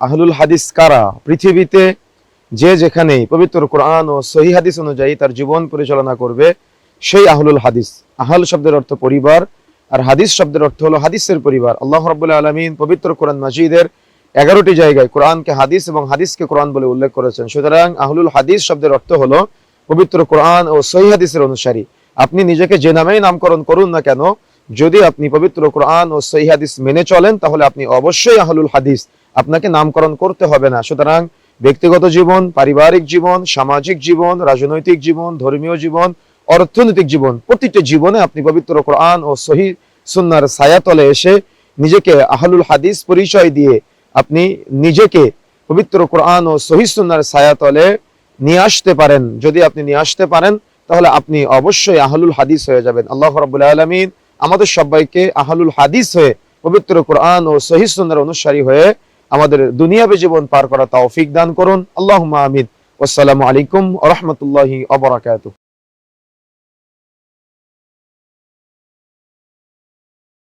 আহলুল হাদিস কারা? পৃথিবীতে যে যেখানে পবিত্র কোরআন ও সহিহ হাদিস অনুযায়ী তার জীবন পরিচালনা করবে সেই আহলুল হাদিস। আহল শব্দের অর্থ পরিবার, আর হাদিস শব্দের অর্থ হলো হাদিসের পরিবার। আল্লাহ রাব্বুল আলামিন পবিত্র কোরআন মাজিদের 11টি জায়গায় কোরআনকে হাদিস এবং হাদিসকে কোরআন বলে উল্লেখ করেছেন। সুতরাং আহলুল হাদিস শব্দের অর্থ হলো পবিত্র কোরআন ও সহিহ হাদিসের অনুসারী। আপনি নিজেকে যে নামেই নামকরণ করুন না কেন, যদি আপনি পবিত্র কোরআন ও সহিহ হাদিস মেনে চলেন তাহলে আপনি অবশ্যই আহলুল হাদিস, আপনাকে নামকরণ করতে হবে না। সুতরাং ব্যক্তিগত জীবন, পারিবারিক জীবন, সামাজিক জীবন, রাজনৈতিক জীবন, ধর্মীয় জীবন, অর্থনৈতিক জীবন, প্রতিটি জীবনে আপনি পবিত্র কোরআন ও সহিহ সুন্নাহর ছায়াতলে এসে নিজেকে আহলুল হাদিস পরিচয় দিয়ে আপনি নিজেকে পবিত্র কোরআন ও সহিহ সুন্নাহর ছায়াতলে নিয়ে আসতে পারেন। যদি আপনি নিয়ে আসতে পারেন তাহলে আপনি অবশ্যই আহলুল হাদিস হয়ে যাবেন। আল্লাহ রাব্বুল আলামিন আমাদের সবাইকে আহলুল হাদিস হয়ে পবিত্র কোরআন ও সহিহ সুন্নাহর অনুসারী হয়ে আমাদের দুনিয়াবী জীবন পার করা তৌফিক দান করুন। আল্লাহুম্মা আমিন। আসসালামু আলাইকুম ওয়া রাহমাতুল্লাহি ওয়া বারাকাতুহু।